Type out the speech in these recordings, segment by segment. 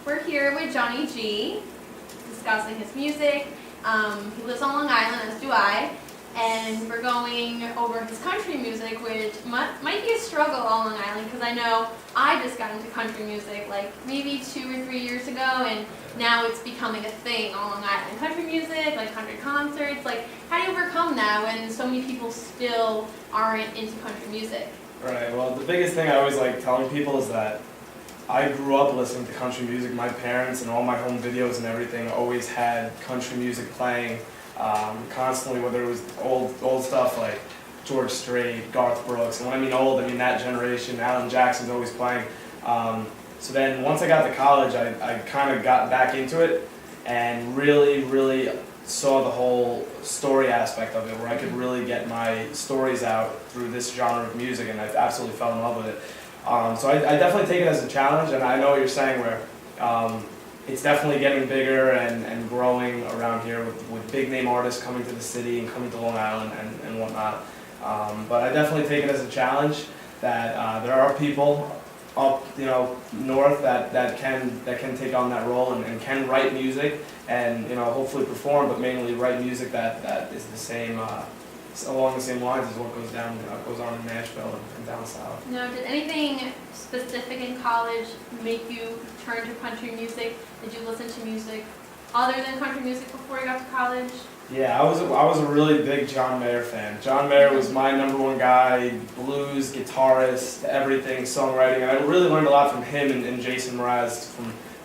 We're here with Johnny G, discussing his music. He lives on Long Island, as do I, and we're going over his country music, which might be a struggle on Long Island, because I know I just got into country music like maybe 2 or 3 years ago, and now it's becoming a thing on Long Island. Country music, like country concerts, like how do you overcome that when so many people still aren't into country music? Right, well, the biggest thing I always like telling people is that I grew up listening to country music. My parents and all my home videos and everything always had country music playing constantly, whether it was old stuff like George Strait, Garth Brooks, and when I mean old, I mean that generation. Alan Jackson's always playing. So then once I got to college, I kind of got back into it and really saw the whole story aspect of it, where I could really get my stories out through this genre of music, and I absolutely fell in love with it. So I definitely take it as a challenge, and I know what you're saying, where it's definitely getting bigger and growing around here with big name artists coming to the city and coming to Long Island and whatnot. But I definitely take it as a challenge that there are people up, north that can take on that role and can write music and hopefully perform, but mainly write music that is the same along the same lines as what goes on in Nashville and down south. Now, did anything specific in college make you turn to country music? Did you listen to music other than country music before you got to college? Yeah, I was a really big John Mayer fan. John Mayer was my #1 guy, blues, guitarist, everything, songwriting, and I really learned a lot from him and Jason Mraz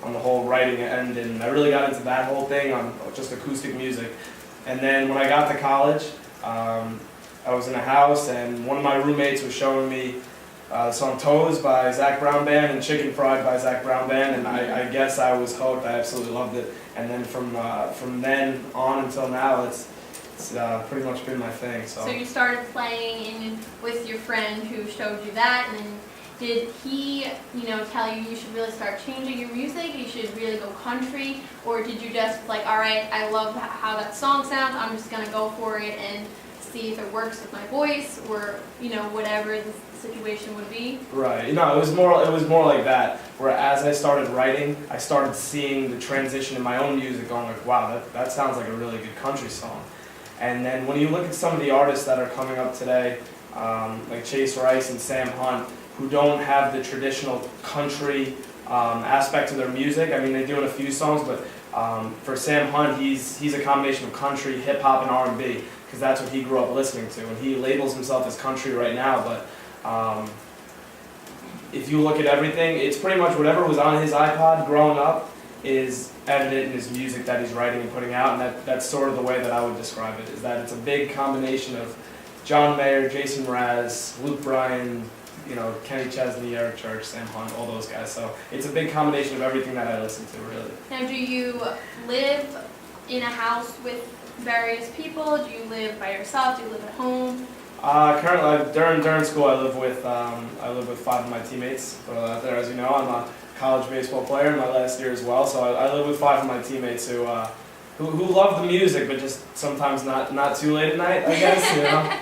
on the whole writing end, and I really got into that whole thing on just acoustic music. And then when I got to college, I was in a house, and one of my roommates was showing me the song Toes by Zac Brown Band and Chicken Fried by Zac Brown Band, and I guess I was hooked. I absolutely loved it. And then from then on until now, it's pretty much been my thing. So you started playing with your friend who showed you that, and then did he, tell you should really start changing your music, you should really go country, or did you just like, all right, I love how that song sounds, I'm just gonna go for it and see if it works with my voice, or whatever the situation would be? Right. It was more like that. Where as I started writing, I started seeing the transition in my own music, going like, wow, that sounds like a really good country song. And then when you look at some of the artists that are coming up today, like Chase Rice and Sam Hunt, who don't have the traditional country aspect to their music. I mean, they do in a few songs, but for Sam Hunt, he's a combination of country, hip hop, and R&B, because that's what he grew up listening to, and he labels himself as country right now. But if you look at everything, it's pretty much whatever was on his iPod growing up is evident in his music that he's writing and putting out, and that's sort of the way that I would describe it, is that it's a big combination of John Mayer, Jason Mraz, Luke Bryan, Kenny Chesney, Eric Church, Sam Hunt, all those guys. So it's a big combination of everything that I listen to, really. Now, do you live in a house with various people? Do you live by yourself? Do you live at home? Currently, during school, I live with 5 of my teammates. But out there, as you know, I'm a college baseball player in my last year as well. So I live with 5 of my teammates who love the music, but just sometimes not too late at night, I guess.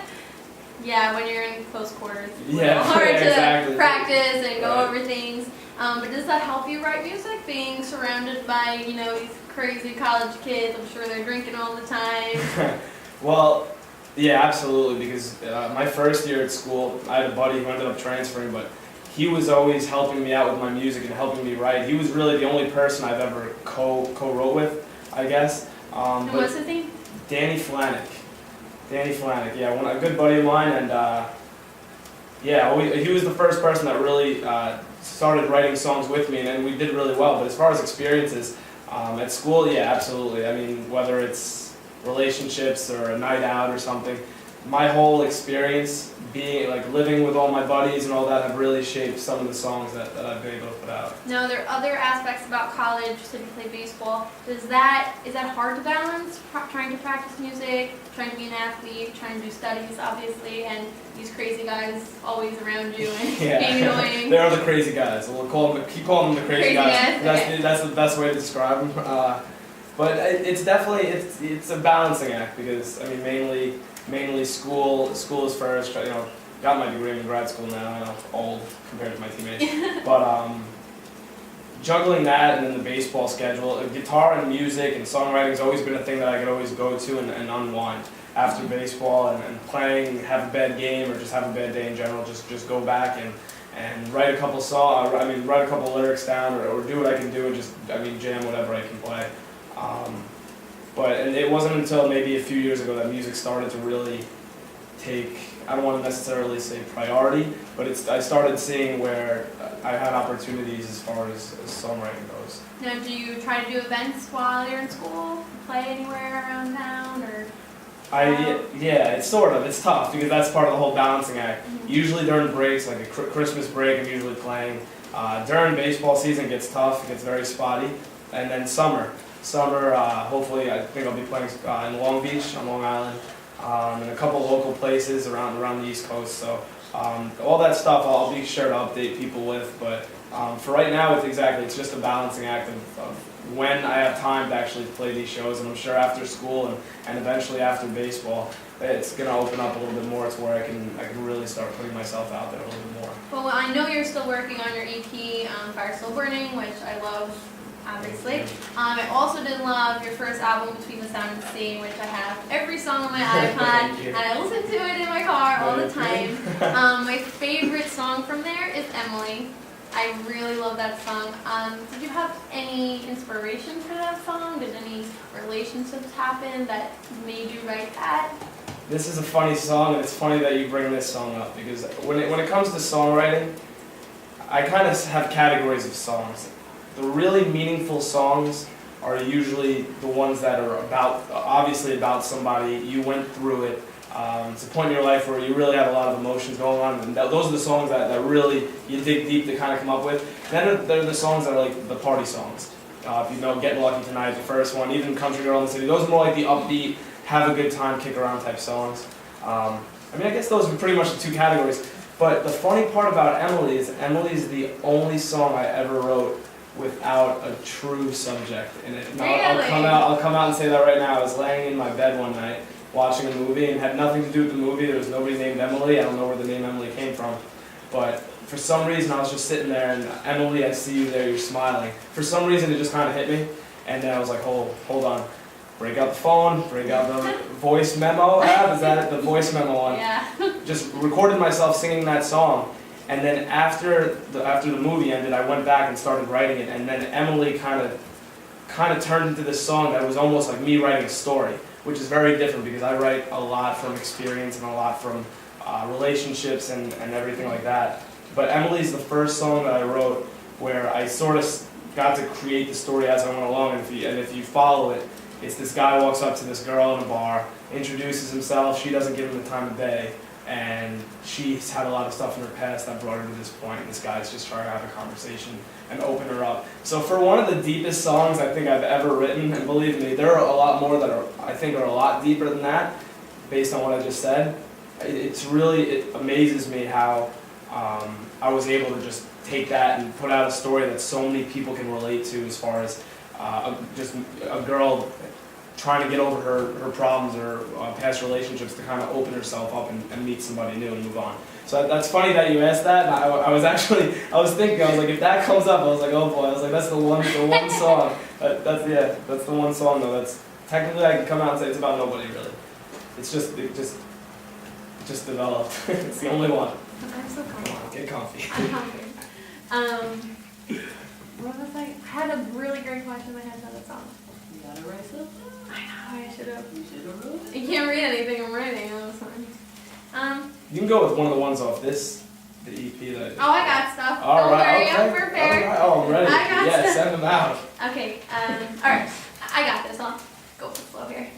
Yeah, when you're in close quarters, it's hard to exactly. practice and go over things. But does that help you write music, being surrounded by, these crazy college kids? I'm sure they're drinking all the time. Well, yeah, absolutely, because my first year at school, I had a buddy who ended up transferring, but he was always helping me out with my music and helping me write. He was really the only person I've ever co-wrote with, I guess. And what's his name? Danny Flanick, yeah, a good buddy of mine, and he was the first person that really started writing songs with me, and we did really well. But as far as experiences at school, yeah, absolutely. I mean, whether it's relationships or a night out or something, my whole experience being living with all my buddies and all that have really shaped some of the songs that I've been able to put out. Now, there are other aspects about college, so you play baseball. Is that hard to balance, trying to practice music, trying to be an athlete, trying to do studies, obviously, and these crazy guys always around you and being annoying? They are the crazy guys. We'll keep calling them the crazy guys. That's the best way to describe them. But it's definitely it's a balancing act, because I mean mainly school is first. Got my degree in grad school now. Old compared to my teammates, but juggling that and then the baseball schedule, guitar and music and songwriting has always been a thing that I could always go to and unwind after baseball and playing, have a bad game or just have a bad day in general, just go back and write a couple write a couple lyrics down or do what I can do and just, jam whatever I can play. And it wasn't until maybe a few years ago that music started to really take, I don't want to necessarily say priority, but I started seeing where I had opportunities as far as songwriting goes. Now, do you try to do events while you're in school? Play anywhere around town, or? Yeah, it's tough because that's part of the whole balancing act. Mm-hmm. Usually during breaks, like a Christmas break, I'm usually playing. During baseball season, it gets tough, it gets very spotty. And then summer, hopefully I think I'll be playing in Long Beach on Long Island, and a couple local places around the East Coast. So all that stuff I'll be sure to update people with. But for right now, it's just a balancing act of when I have time to actually play these shows. And I'm sure after school and eventually after baseball, it's going to open up a little bit more to where I can really start putting myself out there a little bit more. Well, I know you're still working on your EP, Fire Still Burning, which I love, obviously. I also did love your first album, Between the Sound and the Sea, which I have every song on my iPod, and I listen to it in my car all the time. My favorite song from there is Emily. I really love that song. Did you have any inspiration for that song? Did any relationships happen that made you write that? This is a funny song, and it's funny that you bring this song up, because when it comes to songwriting, I kind of have categories of songs. The really meaningful songs are usually the ones that are obviously about somebody, you went through it. It's a point in your life where you really have a lot of emotions going on, and those are the songs that really you dig deep to kind of come up with. Then there are the songs that are like the party songs. If you know Getting Lucky Tonight, the first one, even Country Girl in the City, those are more like the upbeat, have a good time, kick around type songs. I guess those are pretty much the two categories. But the funny part about Emily is the only song I ever wrote without a true subject in it. Now, Really? I'll come out and say that right now. I was laying in my bed one night watching a movie and had nothing to do with the movie. There was nobody named Emily. I don't know where the name Emily came from. But for some reason I was just sitting there and Emily, I see you there, you're smiling. For some reason it just kind of hit me. And then I was like, hold on. Break out the phone, break out the voice memo app. Is that it? The voice memo one? Yeah. Just recorded myself singing that song. And then after the movie ended, I went back and started writing it. And then Emily kind of turned into this song that was almost like me writing a story, which is very different because I write a lot from experience and a lot from relationships and everything like that. But Emily's the first song that I wrote where I sort of got to create the story as I went along. And if you follow it, it's this guy walks up to this girl in a bar, introduces himself, she doesn't give him the time of day, and she's had a lot of stuff in her past that brought her to this point, and this guy's just trying to have a conversation and open her up. So for one of the deepest songs I think I've ever written, and believe me, there are a lot more that I think are a lot deeper than that, based on what I just said, it amazes me how I was able to just take that and put out a story that so many people can relate to, as far as just a girl trying to get over her problems or past relationships to kind of open herself up and meet somebody new and move on. So that's funny that you asked that. And I was thinking, I was like, if that comes up, I was like, oh boy, I was like, that's the one song. That's the one song though. That's technically I can come out and say it's about nobody really. It just developed. It's the only one. I'm so comfortable. Get comfy. I'm comfy. What was I had a really great question I had to that song. You gotta write something? I know, I should have. You should have wrote it. I can't read anything I'm writing, that was fun. You can go with one of the ones off the EP that. Oh, I got stuff. All Don't right, worry, okay. I'm prepared. All right. Oh, I'm ready. I got Yeah, stuff. send them out. Okay, alright, I got this. I'll go with the flow here.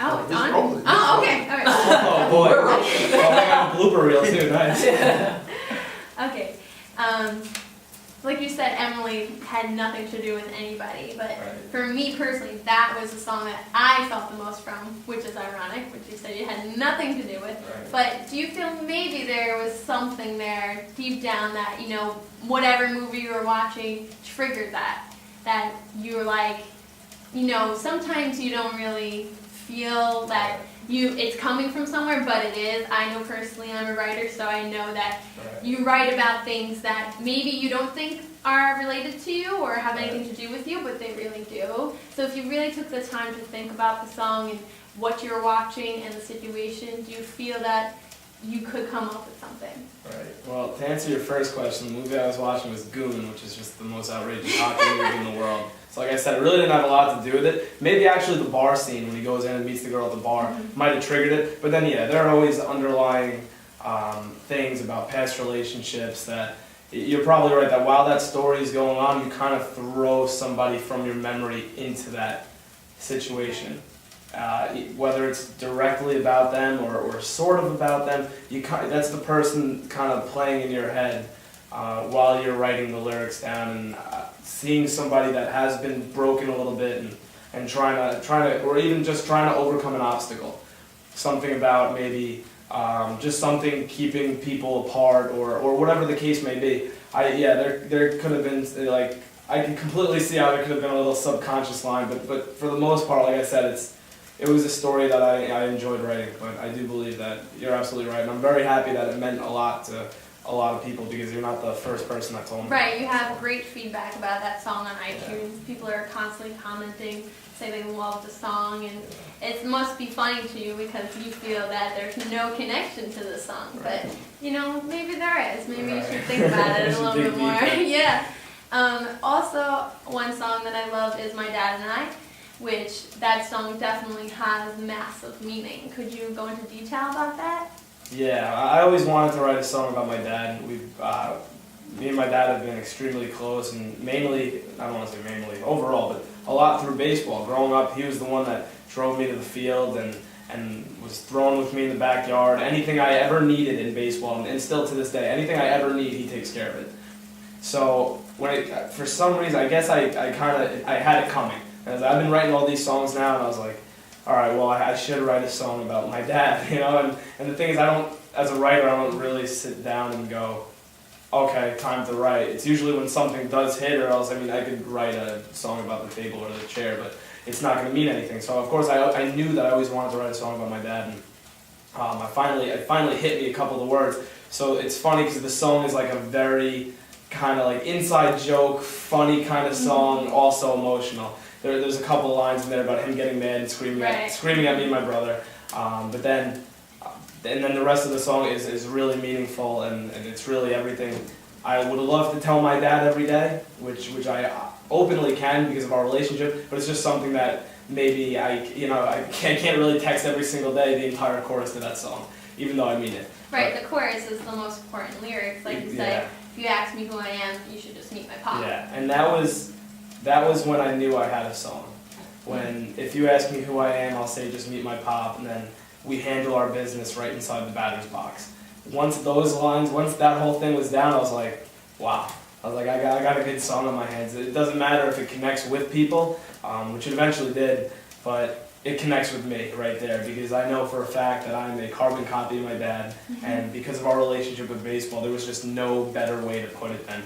Oh, it's Just on? roll it, just Oh, roll okay, alright. Oh boy. Oh, I got a blooper reel too. Nice. Okay, like you said, Emily had nothing to do with anybody, but Right. for me personally, that was the song that I felt the most from, which is ironic, which you said you had nothing to do with. Right. But do you feel maybe there was something there deep down that, whatever movie you were watching triggered that you were like, sometimes you don't really feel that it's coming from somewhere, but it is. I know personally I'm a writer, so I know that Right. you write about things that maybe you don't think are related to you or have anything to do with you, but they really do. So if you really took the time to think about the song and what you're watching and the situation, do you feel that you could come up with something? Right. Well, to answer your first question, the movie I was watching was Goon, which is just the most outrageous hockey movie in the world. So like I said, it really didn't have a lot to do with it. Maybe actually the bar scene when he goes in and meets the girl at the bar might have triggered it. But then yeah, there are always underlying things about past relationships that you're probably right that while that story is going on, you kind of throw somebody from your memory into that situation. Whether it's directly about them or sort of about them, that's the person kind of playing in your head while you're writing the lyrics down and seeing somebody that has been broken a little bit and trying to, or even just trying to overcome an obstacle. Something about maybe just something keeping people apart or whatever the case may be. There could have been like I can completely see how there could have been a little subconscious line, but for the most part, like I said, it was a story that I enjoyed writing. But I do believe that you're absolutely right, and I'm very happy that it meant a lot to a lot of people because you're not the first person that told me. Right, you have great feedback about that song on iTunes. People are constantly commenting, say they love the song, and it must be funny to you because you feel that there's no connection to the song. But, maybe there is. Maybe you should think about it a little bit more. Yeah. Also, one song that I love is My Dad and I, which that song definitely has massive meaning. Could you go into detail about that? Yeah, I always wanted to write a song about my dad. Me and my dad have been extremely close, and mainly, I don't want to say mainly, overall, but a lot through baseball. Growing up, he was the one that drove me to the field and was throwing with me in the backyard. Anything I ever needed in baseball, and still to this day, anything I ever need, he takes care of it. So, for some reason, I guess I had it coming. As I've been writing all these songs now, and I was like, all right, well, I should write a song about my dad, and the thing is, as a writer, I don't really sit down and go, okay, time to write. It's usually when something does hit, or else, I could write a song about the table or the chair, but it's not going to mean anything. So, of course, I knew that I always wanted to write a song about my dad, and it finally hit me a couple of the words. So it's funny because the song is like a very kind of like inside joke, funny kind of song, also emotional. There's a couple of lines in there about him getting mad and screaming at me and my brother. But then the rest of the song is really meaningful and it's really everything I would love to tell my dad every day, which I openly can because of our relationship. But it's just something that maybe I can't really text every single day the entire chorus to that song, even though I mean it. Right, the chorus is the most important lyrics. Like you say, if you ask me who I am, you should just meet my pop. Yeah, and that was when I knew I had a song. When, if you ask me who I am, I'll say just meet my pop, and then we handle our business right inside the batter's box. Once that whole thing was down, I was like, wow. I was like, I got a good song on my hands. It doesn't matter if it connects with people, which it eventually did, but it connects with me right there because I know for a fact that I'm a carbon copy of my dad, and because of our relationship with baseball, there was just no better way to put it than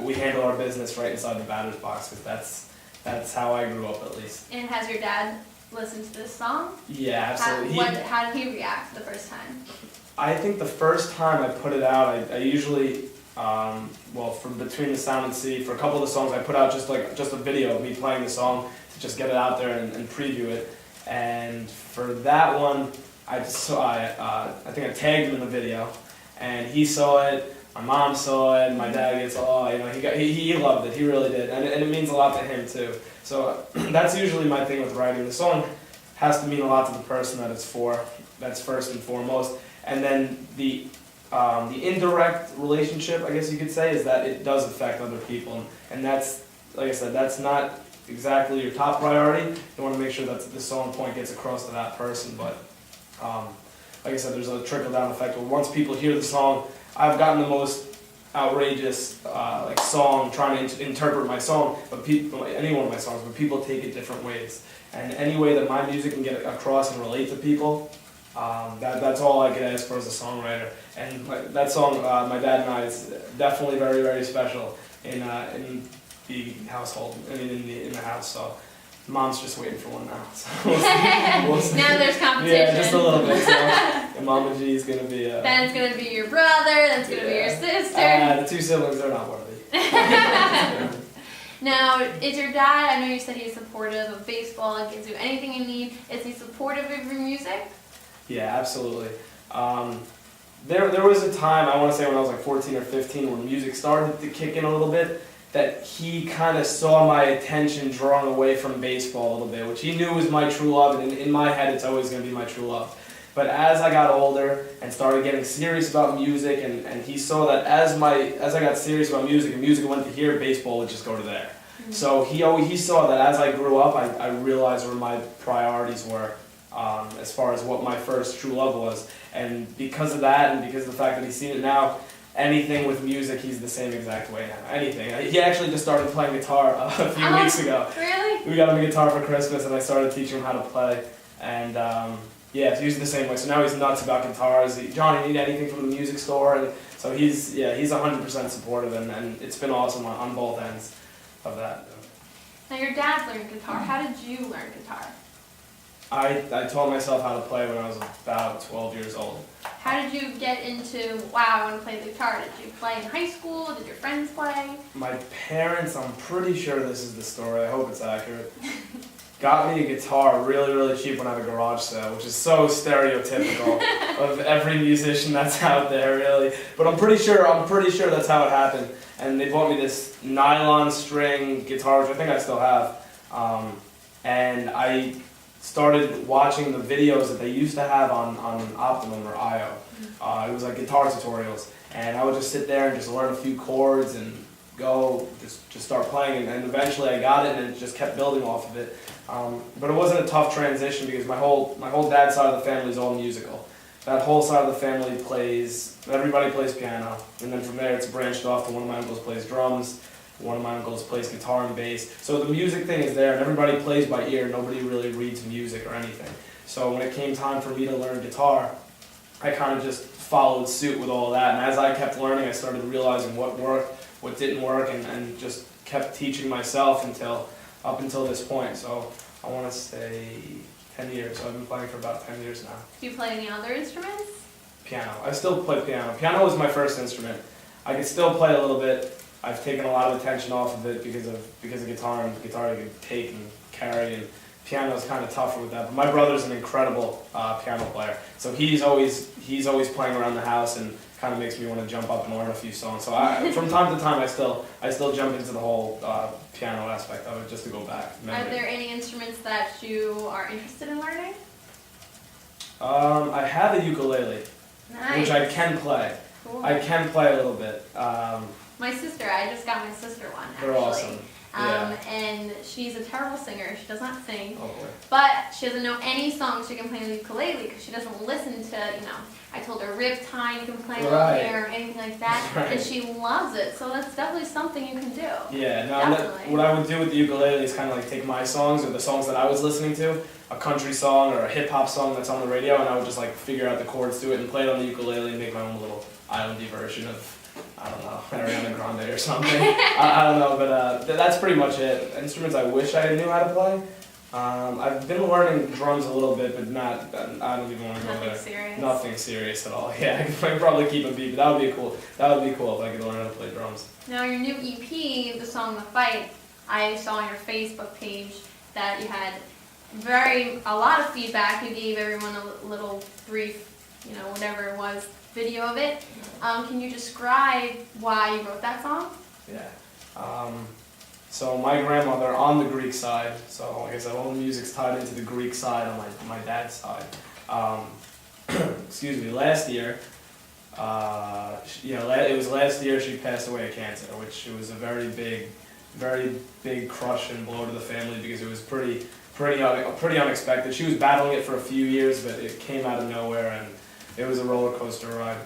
we handle our business right inside the batter's box because that's how I grew up at least. And has your dad listened to this song? Yeah, absolutely. How did he react the first time? I think the first time I put it out, I usually, from Between the Sound and Sea, for a couple of the songs I put out just a video of me playing the song to just get it out there and preview it. And for that one, I think I tagged him in the video, and he saw it. My mom saw it, and my dad gets, he loved it, he really did, and it means a lot to him too. So that's usually my thing with writing. The song has to mean a lot to the person that it's for, that's first and foremost. And then the indirect relationship, I guess you could say, is that it does affect other people, and that's, like I said, that's not exactly your top priority. You want to make sure that the song point gets across to that person, but like I said, there's a trickle-down effect where once people hear the song, I've gotten the most outrageous song trying to interpret my song, any one of my songs, but people take it different ways. And any way that my music can get across and relate to people, that's all I can ask for as a songwriter. And that song, My Dad and I, is definitely very, very special in the household, in the house. So Mom's just waiting for one now. So we'll see. Now there's competition. Yeah, just a little bit. So, and Mama G is gonna be. Then it's gonna be your brother. That's gonna be your sister. The two siblings are not worthy. Now, is your dad? I know you said he's supportive of baseball and gives you anything you need. Is he supportive of your music? Yeah, absolutely. There was a time, I want to say when I was like 14 or 15, when music started to kick in a little bit, that he kind of saw my attention drawn away from baseball a little bit, which he knew was my true love, and in my head it's always going to be my true love. But as I got older and started getting serious about music, and he saw that as I got serious about music and music went to here, baseball would just go to there. Mm-hmm. So he saw that as I grew up, I realized where my priorities were. As far as what my first true love was. And because of that, and because of the fact that he's seen it now, anything with music, he's the same exact way now. Anything. He actually just started playing guitar a few weeks ago. Really? We got him a guitar for Christmas, and I started teaching him how to play. And yeah, he's the same way. So now he's nuts about guitars. John, you need anything from the music store? And so he's 100% supportive, and it's been awesome on both ends of that. Now your dad learned guitar. How did you learn guitar? I taught myself how to play when I was about 12 years old. How did you get into, wow, I want to play the guitar? Did you play in high school? Did your friends play? My parents, I'm pretty sure this is the story, I hope it's accurate, got me a guitar really, really cheap when I had a garage sale, which is so stereotypical of every musician that's out there, really. But I'm pretty sure that's how it happened. And they bought me this nylon string guitar, which I think I still have. And I started watching the videos that they used to have on Optimum or IO. It was like guitar tutorials, and I would just sit there and just learn a few chords and go just start playing, and eventually I got it, and it just kept building off of it. But it wasn't a tough transition because my whole dad's side of the family is all musical. That whole side of the family everybody plays piano, and then from there it's branched off to one of my uncles plays drums. One of my uncles plays guitar and bass. So the music thing is there, and everybody plays by ear. Nobody really reads music or anything. So when it came time for me to learn guitar, I kind of just followed suit with all that. And as I kept learning, I started realizing what worked, what didn't work, and just kept teaching myself up until this point. So I want to say 10 years. So I've been playing for about 10 years now. Do you play any other instruments? Piano. I still play piano. Piano was my first instrument. I can still play a little bit. I've taken a lot of attention off of it because of guitar, and guitar you can take and carry, and piano is kind of tougher with that. But my brother's an incredible piano player, so he's always playing around the house and kind of makes me want to jump up and learn a few songs. So from time to time I still jump into the whole piano aspect of it just to go back. Are there any instruments that you are interested in learning? I have a ukulele, Nice. which I can play. Cool. I can play a little bit. My sister, I just got my sister one, actually. They're awesome. Yeah. And she's a terrible singer. She does not sing. Oh boy. But she doesn't know any songs she can play on the ukulele because she doesn't listen to, I told her Riptide you can play on there or anything like that. Right. And she loves it. So that's definitely something you can do. Yeah, no, what I would do with the ukulele is kind of like take my songs or the songs that I was listening to, a country song or a hip hop song that's on the radio, and I would just like figure out the chords to it and play it on the ukulele and make my own little islandy version of, I don't know, Ariana Grande or something. I don't know, but that's pretty much it. Instruments I wish I knew how to play. I've been learning drums a little bit, but I don't even want to go there. Nothing serious. Nothing serious at all. Yeah, I could probably keep a beat, but that would be cool. That would be cool if I could learn how to play drums. Now your new EP, the song "The Fight," I saw on your Facebook page that you had a lot of feedback. You gave everyone a little brief, whatever it was, video of it. Can you describe why you wrote that song? Yeah. So my grandmother on the Greek side, so like I said, all the music's tied into the Greek side on my dad's side. Excuse me, last year, it was last year she passed away of cancer, which was a very big crush and blow to the family because it was pretty unexpected. She was battling it for a few years, but it came out of nowhere, and it was a roller coaster ride.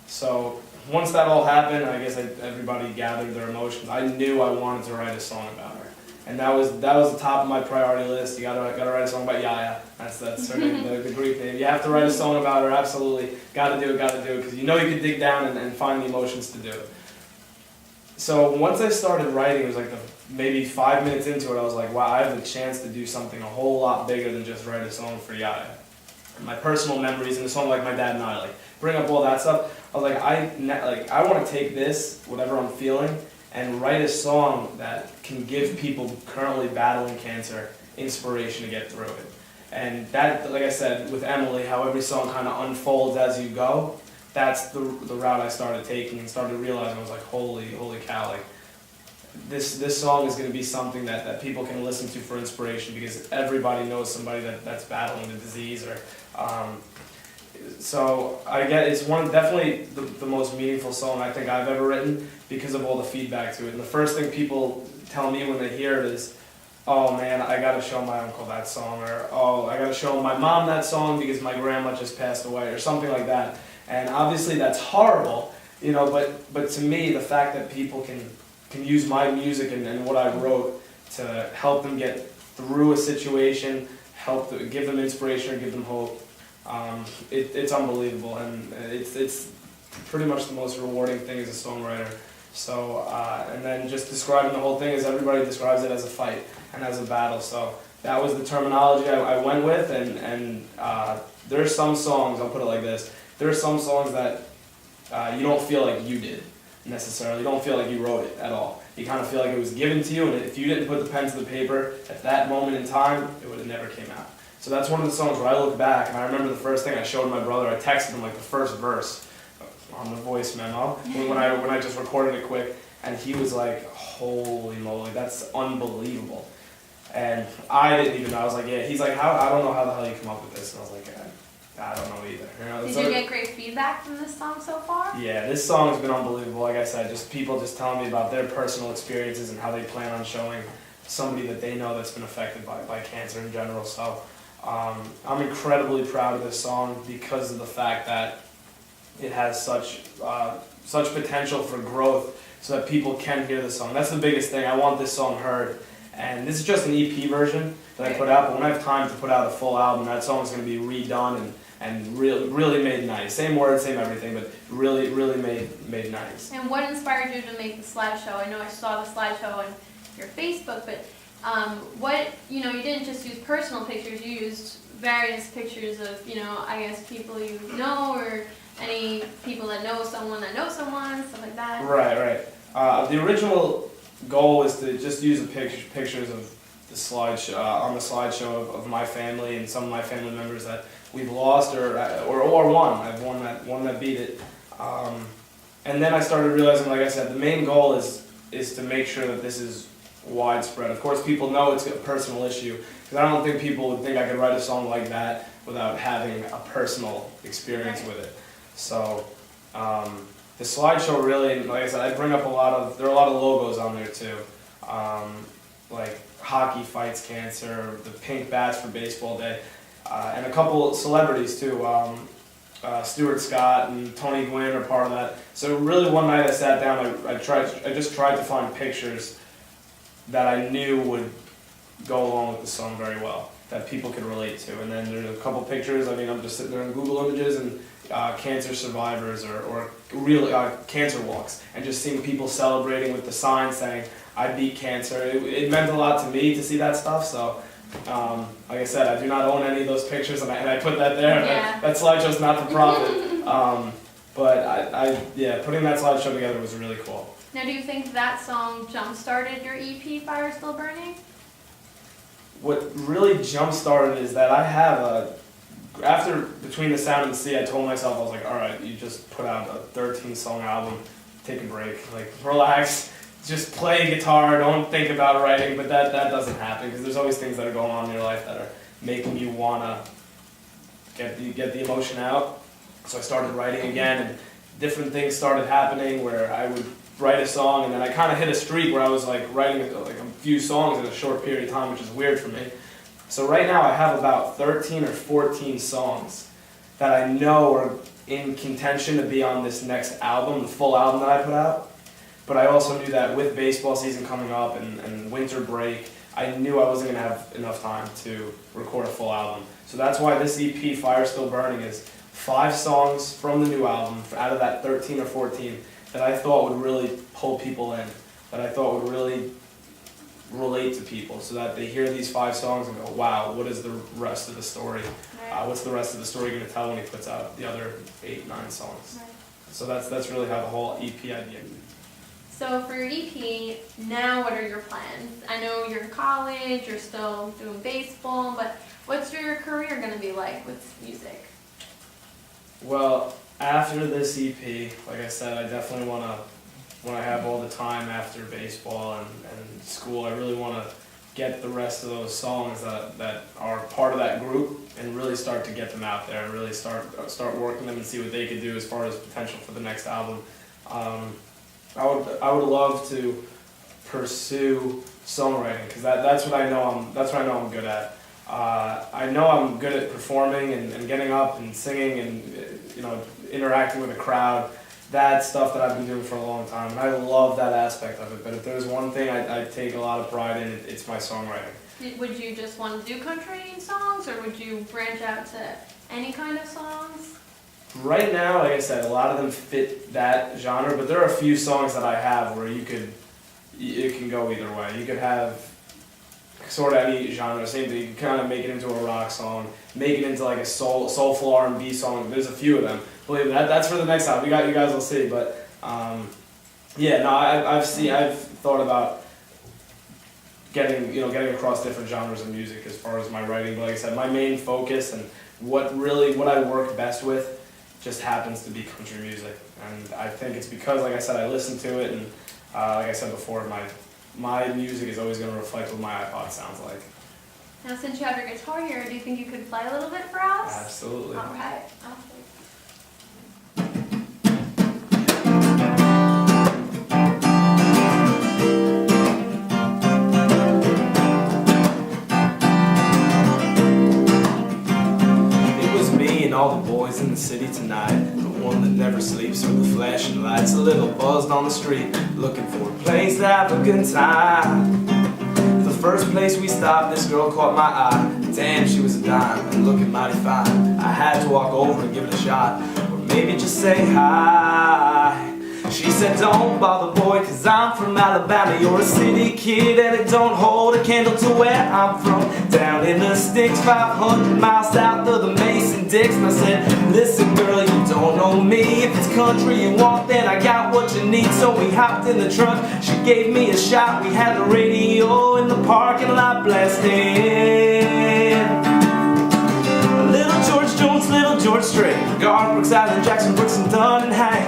So once that all happened, I guess everybody gathered their emotions. I knew I wanted to write a song about her, and that was the top of my priority list. You gotta write a song about Yaya. That's her name, the Greek name. You have to write a song about her. Absolutely, gotta do it, because you can dig down and find the emotions to do it. So once I started writing, it was like maybe 5 minutes into it, I was like, wow, I have the chance to do something a whole lot bigger than just write a song for Yaya. And my personal memories and a song like My Dad and I, like bring up all that stuff. I was like, I want to take this, whatever I'm feeling, and write a song that can give people currently battling cancer inspiration to get through it. And that, like I said, with Emily, how every song kind of unfolds as you go, that's the route I started taking and started realizing. I was like, holy cow, like this song is going to be something that people can listen to for inspiration, because everybody knows somebody that's battling the disease. Or so I get it's definitely the most meaningful song I think I've ever written, because of all the feedback to it. And the first thing people tell me when they hear it is, oh man, I gotta show my uncle that song, or oh, I gotta show my mom that song because my grandma just passed away, or something like that. And obviously that's horrible, but to me, the fact that people can use my music and what I wrote to help them get through a situation, give them inspiration or give them hope, it's unbelievable, and it's pretty much the most rewarding thing as a songwriter. So, and then just describing the whole thing, as everybody describes it, as a fight and as a battle. So that was the terminology I went with, and there's some songs, I'll put it like this, there are some songs that you don't feel like you did necessarily. You don't feel like you wrote it at all. You kind of feel like it was given to you, and if you didn't put the pen to the paper at that moment in time, it would have never came out. So that's one of the songs where I look back, and I remember the first thing I showed my brother, I texted him like the first verse on the voice memo when I just recorded it quick, and he was like, holy moly, that's unbelievable. And I didn't even know. I was like, yeah. He's like, I don't know how the hell you come up with this. And I was like, I don't know either. Did you get great feedback from this song so far? Yeah, this song has been unbelievable. Like I said, just people just telling me about their personal experiences and how they plan on showing somebody that they know that's been affected by cancer in general. So I'm incredibly proud of this song because of the fact that it has such potential for growth, so that people can hear the song. That's the biggest thing. I want this song heard. And this is just an EP version that I put out, but when I have time to put out a full album, that song's going to be redone and really made nice. Same words, same everything, but really made nice. And what inspired you to make the slideshow? I know I saw the slideshow on your Facebook, but you didn't just use personal pictures, you used various pictures of, I guess people you know, or any people that know someone, stuff like that. Right. The original goal is to just use the pictures of the slideshow on the slideshow of my family and some of my family members that we've lost or won. I've one that beat it, and then I started realizing, like I said, the main goal is to make sure that this is widespread. Of course, people know it's a personal issue, because I don't think people would think I could write a song like that without having a personal experience with it. So. The slideshow really, like I said, I bring up there are a lot of logos on there too. Like hockey fights cancer, the pink bats for baseball day, and a couple celebrities too. Stuart Scott and Tony Gwynn are part of that. So really one night I sat down, I just tried to find pictures that I knew would go along with the song very well, that people could relate to. And then there's a couple pictures, I'm just sitting there in Google Images and cancer survivors or real cancer walks, and just seeing people celebrating with the sign saying, I beat cancer. It meant a lot to me to see that stuff. So like I said, I do not own any of those pictures, and I put that there. Yeah. That slideshow's not for profit. But putting that slideshow together was really cool. Now, do you think that song jump-started your EP, Fire Still Burning? What really jump-started is that I have after Between the Sound and the Sea, I told myself, I was like, all right, you just put out a 13-song album, take a break, like relax, just play guitar, don't think about writing. But that doesn't happen, because there's always things that are going on in your life that are making you wanna get the emotion out. So I started writing again, and different things started happening where I would write a song, and then I kind of hit a streak where I was like writing like a few songs in a short period of time, which is weird for me. So right now I have about 13 or 14 songs that I know are in contention to be on this next album, the full album that I put out. But I also knew that with baseball season coming up and winter break, I knew I wasn't going to have enough time to record a full album. So that's why this EP, Fire Still Burning, is 5 songs from the new album out of that 13 or 14 that I thought would really pull people in, that I thought would really relate to people, so that they hear these 5 songs and go, wow, what is the rest of the story? What's the rest of the story going to tell when he puts out the other 8, 9 songs? Right. So that's really how the whole EP idea came. So for your EP, now what are your plans? I know you're in college, you're still doing baseball, but what's your career going to be like with music? Well, after this EP, like I said, I definitely want to, when I have all the time after baseball and school, I really want to get the rest of those songs that are part of that group and really start to get them out there and really start working them and see what they could do as far as potential for the next album. I would love to pursue songwriting, because that's what I know I'm good at. I know I'm good at performing and getting up and singing and interacting with a crowd. That's stuff that I've been doing for a long time, and I love that aspect of it. But if there's one thing I take a lot of pride in, it's my songwriting. Would you just want to do country songs, or would you branch out to any kind of songs? Right now, like I said, a lot of them fit that genre, but there are a few songs that I have where it can go either way. You could have sort of any genre, same thing. You can kind of make it into a rock song, make it into like a soulful R&B song. There's a few of them. Believe me, that's for the next album. You guys will see. But yeah, no, I've thought about getting across different genres of music as far as my writing. But like I said, my main focus and what I work best with just happens to be country music. And I think it's because, like I said, I listen to it, and like I said before, my music is always going to reflect what my iPod sounds like. Now, since you have your guitar here, do you think you could play a little bit for us? Absolutely. All right. It was me and all the boys in the city tonight, the one that never sleeps with the flashing lights, a little buzzed on the street, looking for a place to have a good time. The first place we stopped, this girl caught my eye. Damn, she was a dime and looking mighty fine. I had to walk over and give it a shot, or maybe just say hi. She said, don't bother boy, cause I'm from Alabama. You're a city kid and it don't hold a candle to where I'm from. Down in the sticks, 500 miles south of the Mason-Dixon. I said, listen girl, you don't know me. If it's country you want, then I got what you need. So we hopped in the trunk, she gave me a shot. We had the radio in the parking lot blasting. Little George Jones, Little George Strait, Garth Brooks, Island Jackson, Brooks and Dunn and Hank.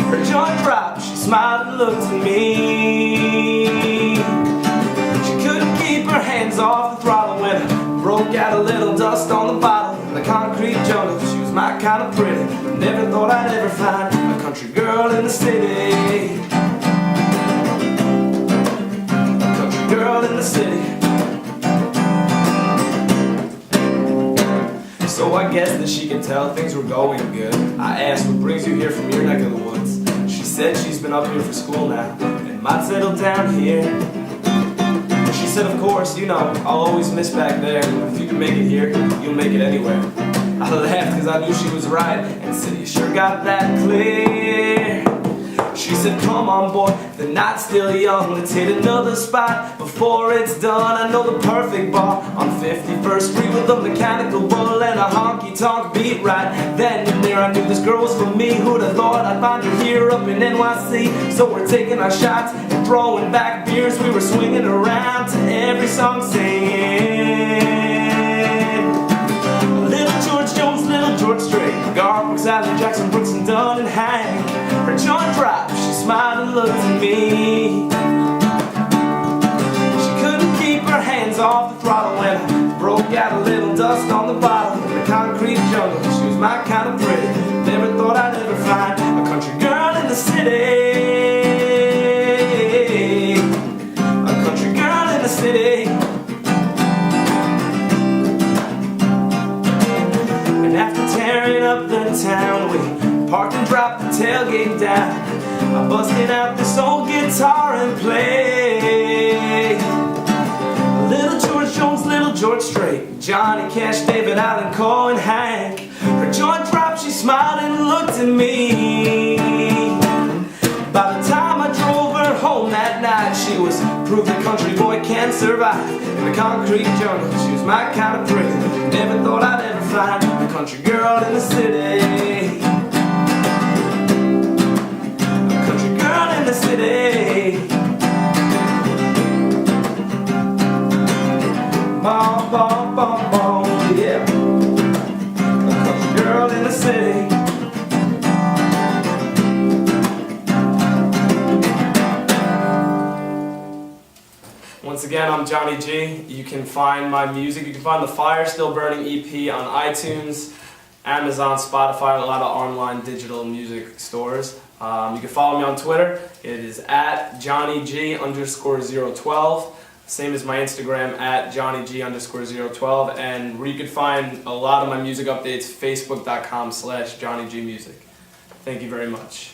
Her jaw dropped, she smiled and looked at me. She couldn't keep her hands off the throttle when I broke out a little dust on the bottle. In the concrete jungle, she was my kind of pretty. Never thought I'd ever find a country girl in the city. A country girl in the city. So I guess that she could tell things were going good. I asked, what brings you here from your neck of the woods? She said she's been up here for school now and might settle down here. She said, of course, you know, I'll always miss back there. If you can make it here, you'll make it anywhere. I laughed because I knew she was right and said, you sure got that clear. She said, come on boy, the night's still young. Let's hit another spot before it's done. I know the perfect bar on 51st Street with a mechanical bull and a honky-tonk beat right then and there. I knew this girl was for me. Who'd have thought I'd find her here up in NYC? So we're taking our shots and throwing back beers. We were swinging around to every song singing. Little George Jones, Little George Strait, Garth Brooks, Island Jackson, Brooks and Dunn and Hank. Her jaw dropped, she smiled and looked at me. She couldn't keep her hands off the throttle when I broke out a little dust on the bottle. In the concrete jungle, she was my kind of pretty. Never thought I'd ever find a country girl in the city. A country girl in the city. And after tearing up the town, we parked and dropped the tailgate down. I busted out this old guitar and played Little George Jones, Little George Strait, Johnny Cash, David Allen, Cole and Hank. Her jaw dropped, she smiled and looked at me. prove the country boy can survive in the concrete jungle. She was my kind of pretty. Never thought I'd ever find a country girl in the city. A country girl in the city. Bom, bom, bom, bom, yeah. A country girl in the city. Once again, I'm Johnny G. You can find my music. You can find the Fire Still Burning EP on iTunes, Amazon, Spotify, and a lot of online digital music stores. You can follow me on Twitter. It is at JohnnyG_012. Same as my Instagram at JohnnyG_012. And where you can find a lot of my music updates, Facebook.com/JohnnyGmusic. Thank you very much.